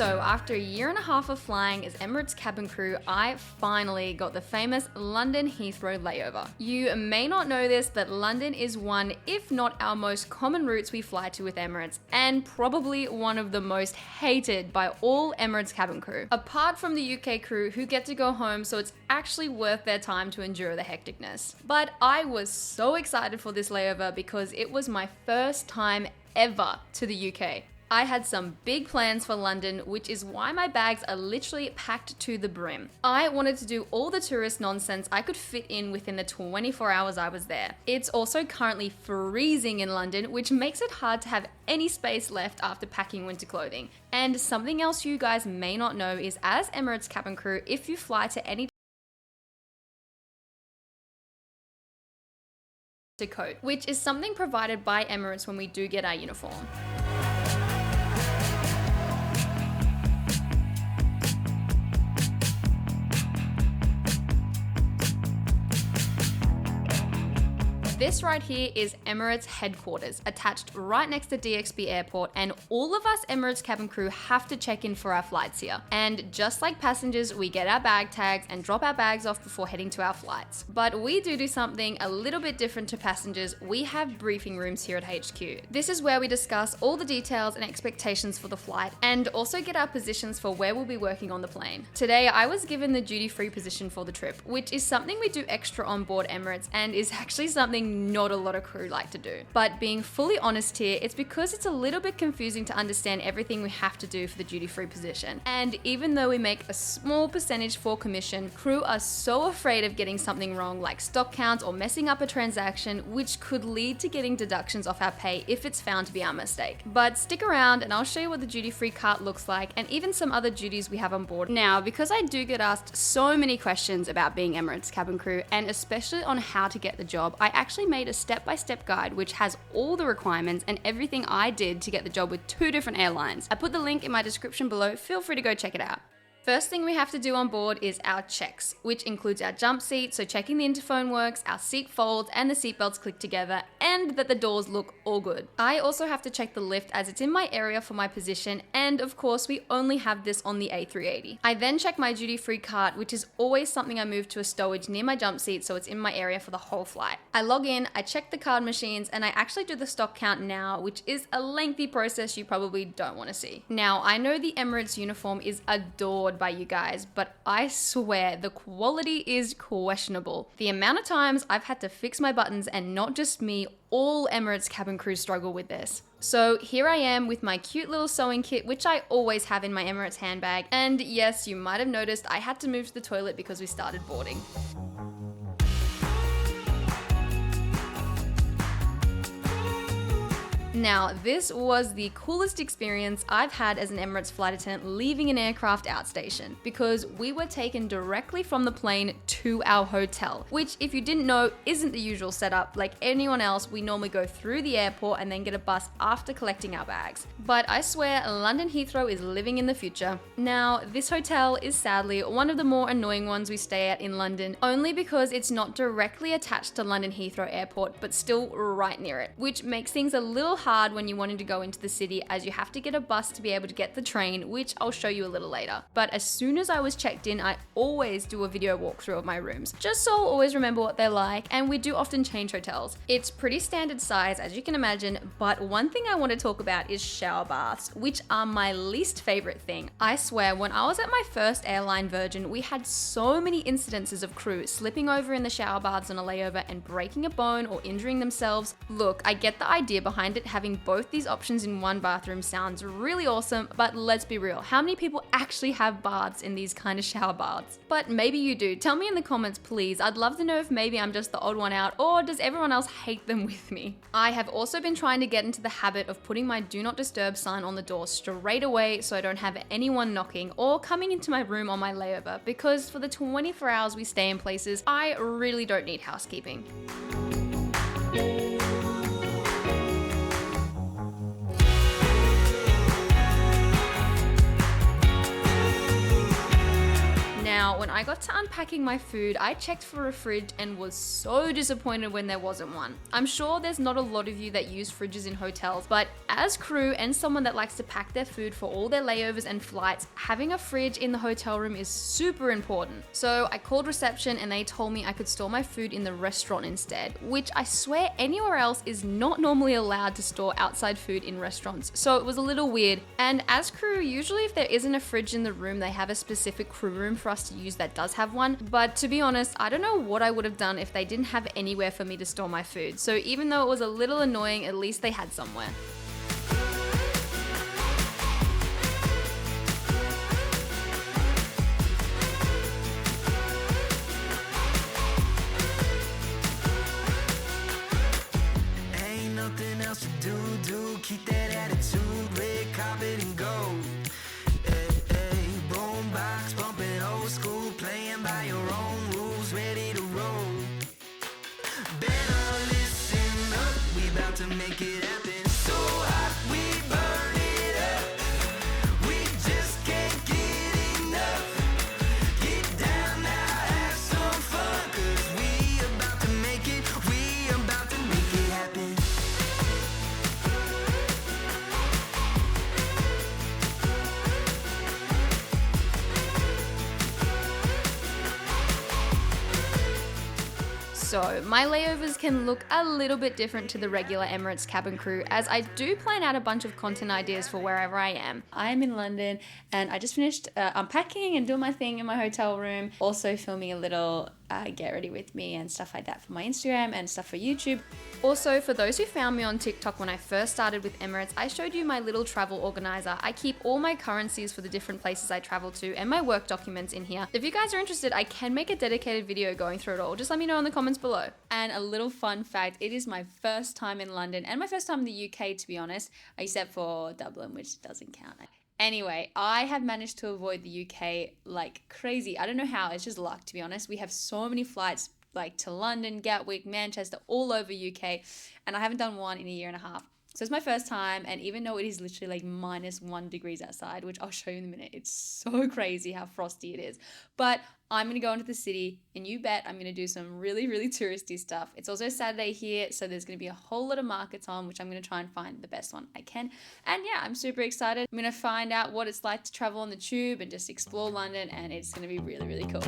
So after a year and a half of flying as Emirates cabin crew, I finally got the famous London Heathrow layover. You may not know this, but London is one, if not our most common routes we fly to with Emirates, and probably one of the most hated by all Emirates cabin crew. Apart from the UK crew who get to go home, so it's actually worth their time to endure the hecticness. But I was so excited for this layover because it was my first time ever to the UK. I had some big plans for London, which is why my bags are literally packed to the brim. I wanted to do all the tourist nonsense I could fit in within the 24 hours I was there. It's also currently freezing in London, which makes it hard to have any space left after packing winter clothing. And something else you guys may not know is, as Emirates cabin crew, if you fly to any coat, which is something provided by Emirates when we do get our uniform. This right here is Emirates headquarters, attached right next to DXB Airport, and all of us Emirates cabin crew have to check in for our flights here. And just like passengers, we get our bag tags and drop our bags off before heading to our flights. But we do something a little bit different to passengers. We have briefing rooms here at HQ. This is where we discuss all the details and expectations for the flight, and also get our positions for where we'll be working on the plane. Today, I was given the duty-free position for the trip, which is something we do extra on board Emirates, and is actually something not a lot of crew like to do. But being fully honest here, it's because it's a little bit confusing to understand everything we have to do for the duty-free position. And even though we make a small percentage for commission, crew are so afraid of getting something wrong, like stock counts or messing up a transaction, which could lead to getting deductions off our pay if it's found to be our mistake. But stick around and I'll show you what the duty-free cart looks like, and even some other duties we have on board. Now, because I do get asked so many questions about being Emirates cabin crew, and especially on how to get the job, I actually made a step-by-step guide which has all the requirements and everything I did to get the job with 2 different airlines. I put the link in my description below, feel free to go check it out. First thing we have to do on board is our checks, which includes our jump seat, so checking the interphone works, our seat folds and the seat belts click together, and that the doors look all good. I also have to check the lift as it's in my area for my position, and of course we only have this on the A380. I then check my duty-free cart, which is always something I move to a stowage near my jump seat so it's in my area for the whole flight. I log in, I check the card machines, and I actually do the stock count now, which is a lengthy process you probably don't want to see. Now, I know the Emirates uniform is adored by you guys, but I swear the quality is questionable. The amount of times I've had to fix my buttons, and not just me, all Emirates cabin crew struggle with this. So here I am with my cute little sewing kit, which I always have in my Emirates handbag. And yes, you might have noticed I had to move to the toilet because we started boarding. Now, this was the coolest experience I've had as an Emirates flight attendant leaving an aircraft outstation, because we were taken directly from the plane to our hotel, which, if you didn't know, isn't the usual setup. Like anyone else, we normally go through the airport and then get a bus after collecting our bags. But I swear, London Heathrow is living in the future. Now, this hotel is sadly one of the more annoying ones we stay at in London, only because it's not directly attached to London Heathrow Airport, but still right near it, which makes things a little hard when you wanted to go into the city, as you have to get a bus to be able to get the train, which I'll show you a little later. But as soon as I was checked in, I always do a video walkthrough of my rooms, just so I'll always remember what they're like, and we do often change hotels. It's pretty standard size, as you can imagine, but one thing I want to talk about is shower baths, which are my least favorite thing. I swear, when I was at my first airline, Virgin, we had so many incidences of crew slipping over in the shower baths on a layover and breaking a bone or injuring themselves. Look, I get the idea behind it. Having both these options in one bathroom sounds really awesome, but let's be real, how many people actually have baths in these kind of shower baths? But maybe you do. Tell me in the comments, please. I'd love to know if maybe I'm just the odd one out, or does everyone else hate them with me? I have also been trying to get into the habit of putting my do not disturb sign on the door straight away, so I don't have anyone knocking or coming into my room on my layover, because for the 24 hours we stay in places, I really don't need housekeeping. Now, when I I got to unpacking my food, I checked for a fridge and was so disappointed when there wasn't one. I'm sure there's not a lot of you that use fridges in hotels, but as crew and someone that likes to pack their food for all their layovers and flights, having a fridge in the hotel room is super important. So I called reception and they told me I could store my food in the restaurant instead, which I swear anywhere else is not normally allowed to store outside food in restaurants. So it was a little weird. And as crew, usually if there isn't a fridge in the room, they have a specific crew room for us to use that does have one. But to be honest, I don't know what I would have done if they didn't have anywhere for me to store my food. So even though it was a little annoying, at least they had somewhere. Ain't nothing else to do, keep that attitude, red carpet and go. Boombox bumping old school, playing by your own rules, ready to roll. Better listen up, we about to make it happen. So hot, we burn it up. We just can't get enough. Get down now, have some fun, 'cause we about to make it, we about to make it happen. So my layovers can look a little bit different to the regular Emirates cabin crew, as I do plan out a bunch of content ideas for wherever I am. I am in London and I just finished unpacking and doing my thing in my hotel room, also filming a little get ready with me and stuff like that for my Instagram and stuff for YouTube. Also, for those who found me on TikTok when I first started with Emirates, I showed you my little travel organizer. I keep all my currencies for the different places I travel to and my work documents in here. If you guys are interested, I can make a dedicated video going through it all. Just let me know in the comments below. And a little fun fact, it is my first time in London and my first time in the UK, to be honest, except for Dublin, which doesn't count. Anyway, I have managed to avoid the UK like crazy. I don't know how, it's just luck, to be honest. We have so many flights like to London, Gatwick, Manchester, all over UK, and I haven't done one in a year and a half. So it's my first time, and even though it is literally like -1 degrees outside, which I'll show you in a minute, it's so crazy how frosty it is. But I'm going to go into the city, and you bet I'm going to do some really, really touristy stuff. It's also Saturday here, so there's going to be a whole lot of markets on, which I'm going to try and find the best one I can. And yeah, I'm super excited. I'm going to find out what it's like to travel on the tube and just explore London, and it's going to be really, really cool.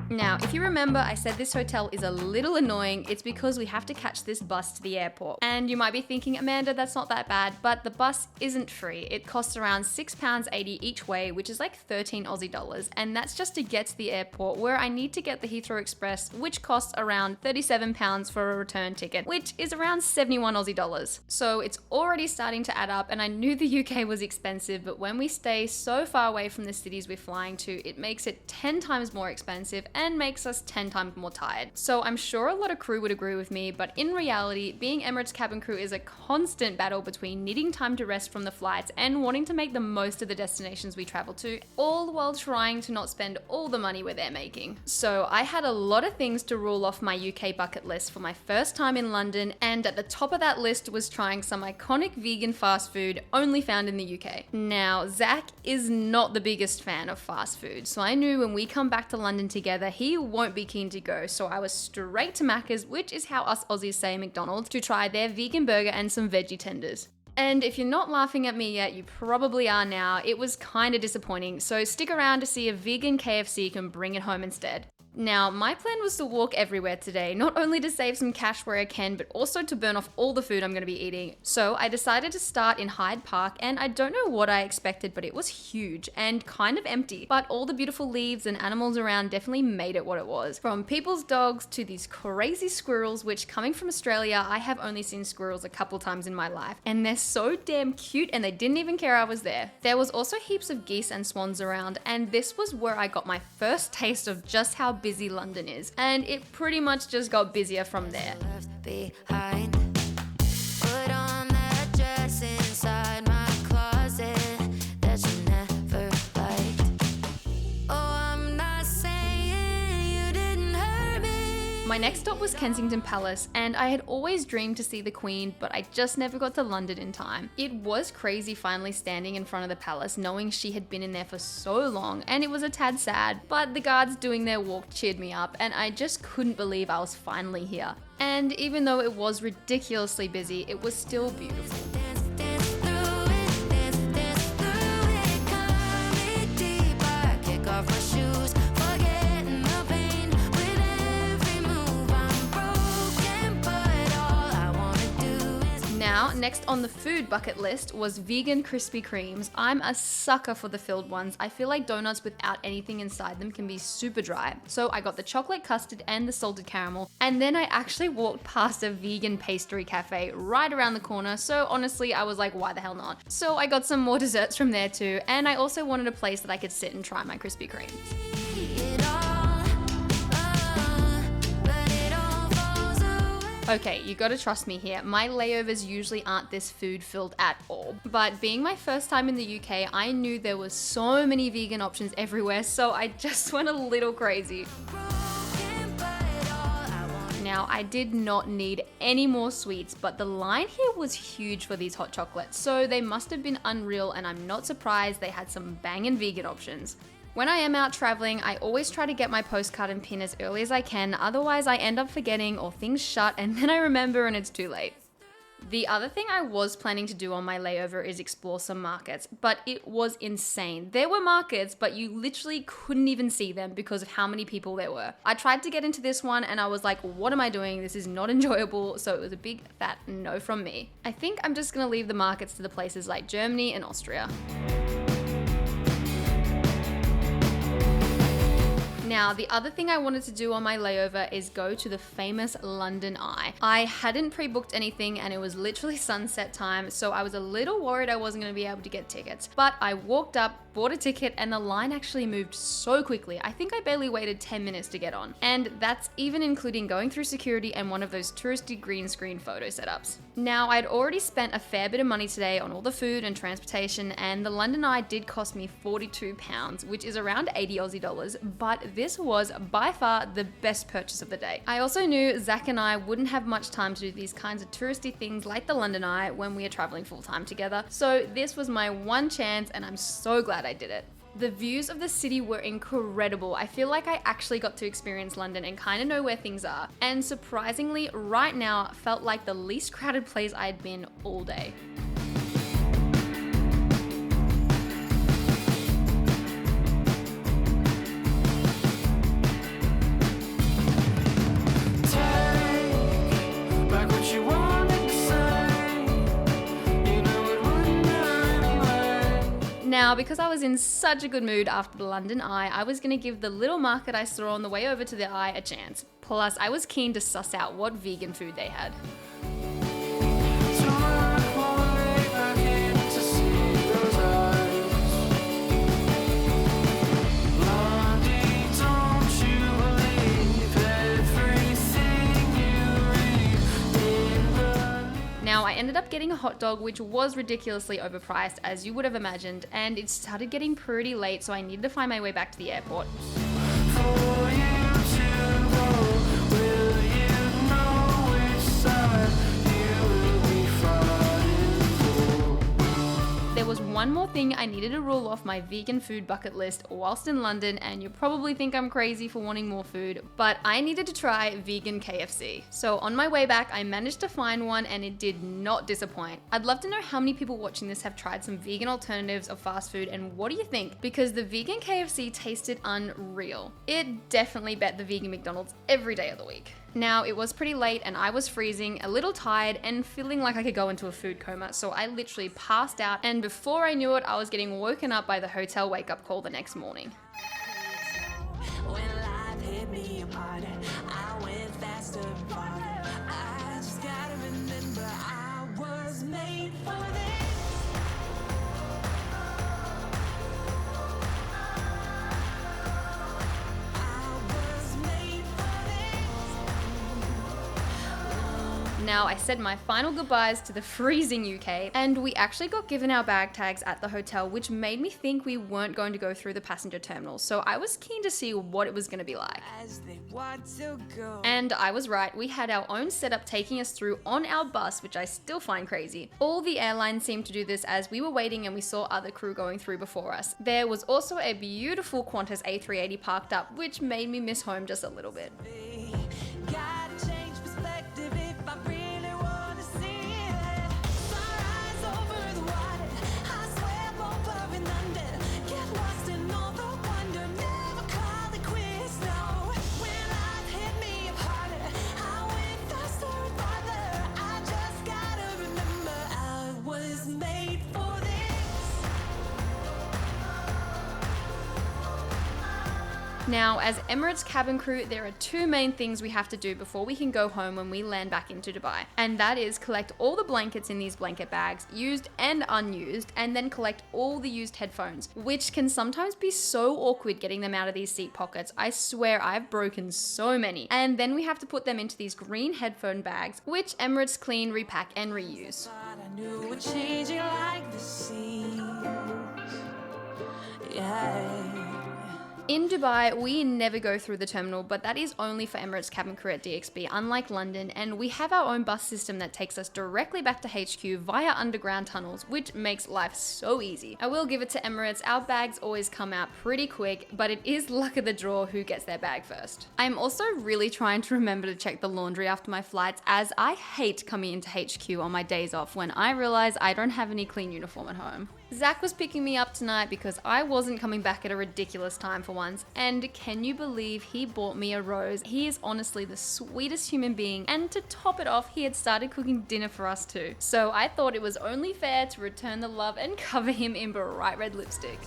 Now, if you remember, I said this hotel is a little annoying. It's because we have to catch this bus to the airport. And you might be thinking, Amanda, that's not that bad, but the bus isn't free. It costs around £6.80 each way, which is like 13 Aussie dollars. And that's just to get to the airport, where I need to get the Heathrow Express, which costs around £37 for a return ticket, which is around 71 Aussie dollars. So it's already starting to add up, and I knew the UK was expensive, but when we stay so far away from the cities we're flying to, it makes it 10 times more expensive and makes us 10 times more tired. So I'm sure a lot of crew would agree with me, but in reality, being Emirates cabin crew is a constant battle between needing time to rest from the flights and wanting to make the most of the destinations we travel to, all while trying to not spend all the money we're there making. So I had a lot of things to rule off my UK bucket list for my first time in London, and at the top of that list was trying some iconic vegan fast food only found in the UK. Now, Zach is not the biggest fan of fast food, so I knew when we come back to London together, he won't be keen to go, so I was straight to Macca's, which is how us Aussies say McDonald's, to try their vegan burger and some veggie tenders. And if you're not laughing at me yet, you probably are now. It was kind of disappointing, so stick around to see if vegan KFC can bring it home instead. Now, my plan was to walk everywhere today, not only to save some cash where I can, but also to burn off all the food I'm going to be eating. So I decided to start in Hyde Park, and I don't know what I expected, but it was huge and kind of empty. But all the beautiful leaves and animals around definitely made it what it was. From people's dogs to these crazy squirrels, which coming from Australia, I have only seen squirrels a couple times in my life. And they're so damn cute, and they didn't even care I was there. There was also heaps of geese and swans around, and this was where I got my first taste of just how busy London is, and it pretty much just got busier from there. My next stop was Kensington Palace, and I had always dreamed to see the Queen, but I just never got to London in time. It was crazy finally standing in front of the palace, knowing she had been in there for so long, and it was a tad sad, but the guards doing their walk cheered me up, and I just couldn't believe I was finally here. And even though it was ridiculously busy, it was still beautiful. Now, next on the food bucket list was vegan Krispy Kremes. I'm a sucker for the filled ones. I feel like donuts without anything inside them can be super dry. So I got the chocolate custard and the salted caramel, and then I actually walked past a vegan pastry cafe right around the corner, so honestly I was like, why the hell not? So I got some more desserts from there too, and I also wanted a place that I could sit and try my Krispy Kremes. Okay, you gotta trust me here. My layovers usually aren't this food filled at all. But being my first time in the UK, I knew there was so many vegan options everywhere, so I just went a little crazy. Now, I did not need any more sweets, but the line here was huge for these hot chocolates, so they must have been unreal, and I'm not surprised they had some bangin' vegan options. When I am out traveling, I always try to get my postcard and pin as early as I can, otherwise I end up forgetting or things shut and then I remember and it's too late. The other thing I was planning to do on my layover is explore some markets, but it was insane. There were markets, but you literally couldn't even see them because of how many people there were. I tried to get into this one and I was like, what am I doing? This is not enjoyable, so it was a big fat no from me. I think I'm just gonna leave the markets to the places like Germany and Austria. Now, the other thing I wanted to do on my layover is go to the famous London Eye. I hadn't pre-booked anything and it was literally sunset time, so I was a little worried I wasn't going to be able to get tickets. But I walked up, bought a ticket, and the line actually moved so quickly. I think I barely waited 10 minutes to get on. And that's even including going through security and one of those touristy green screen photo setups. Now, I'd already spent a fair bit of money today on all the food and transportation, and the London Eye did cost me £42, which is around 80 Aussie dollars, but this was by far the best purchase of the day. I also knew Zach and I wouldn't have much time to do these kinds of touristy things like the London Eye when we are traveling full time together, so this was my one chance and I'm so glad I did it. The views of the city were incredible. I feel like I actually got to experience London and kind of know where things are. And surprisingly, right now felt like the least crowded place I had been all day. Now, because I was in such a good mood after the London Eye, I was going to give the little market I saw on the way over to the Eye a chance. Plus, I was keen to suss out what vegan food they had. Now, I ended up getting a hot dog, which was ridiculously overpriced, as you would have imagined, and it started getting pretty late, so I needed to find my way back to the airport. There was one more thing I needed to rule off my vegan food bucket list whilst in London, and you probably think I'm crazy for wanting more food, but I needed to try vegan KFC. So on my way back, I managed to find one and it did not disappoint. I'd love to know how many people watching this have tried some vegan alternatives of fast food, and what do you think? Because the vegan KFC tasted unreal. It definitely bet the vegan McDonald's every day of the week. Now, it was pretty late and I was freezing, a little tired, and feeling like I could go into a food coma, so I literally passed out, and before I knew it, I was getting woken up by the hotel wake-up call the next morning. When life hit me apart, I went faster, farther. I just gotta remember I was made for this. Now, I said my final goodbyes to the freezing UK, and we actually got given our bag tags at the hotel, which made me think we weren't going to go through the passenger terminal, so I was keen to see what it was going to be like. As they want to go. And I was right, we had our own setup taking us through on our bus, which I still find crazy. All the airlines seemed to do this as we were waiting and we saw other crew going through before us. There was also a beautiful Qantas A380 parked up, which made me miss home just a little bit. Gotta change perspective if I really wanna see it. Sunrise over the water, I swam over and under. Get lost in all the wonder, never call it quits, no. When life hit me up harder, I went faster and farther. I just gotta remember I was made for this. Now, as Emirates cabin crew, there are two main things we have to do before we can go home when we land back into Dubai. And that is collect all the blankets in these blanket bags, used and unused, and then collect all the used headphones, which can sometimes be so awkward getting them out of these seat pockets. I swear I've broken so many. And then we have to put them into these green headphone bags, which Emirates clean, repack, and reuse. Thought I knew it changing like the seas. Yeah. In Dubai, we never go through the terminal, but that is only for Emirates cabin crew at DXB, unlike London, and we have our own bus system that takes us directly back to HQ via underground tunnels, which makes life so easy. I will give it to Emirates, our bags always come out pretty quick, but it is luck of the draw who gets their bag first. I'm also really trying to remember to check the laundry after my flights, as I hate coming into HQ on my days off when I realize I don't have any clean uniform at home. Zach was picking me up tonight because I wasn't coming back at a ridiculous time for once, and can you believe he bought me a rose? He is honestly the sweetest human being, and to top it off, he had started cooking dinner for us too. So I thought it was only fair to return the love and cover him in bright red lipstick.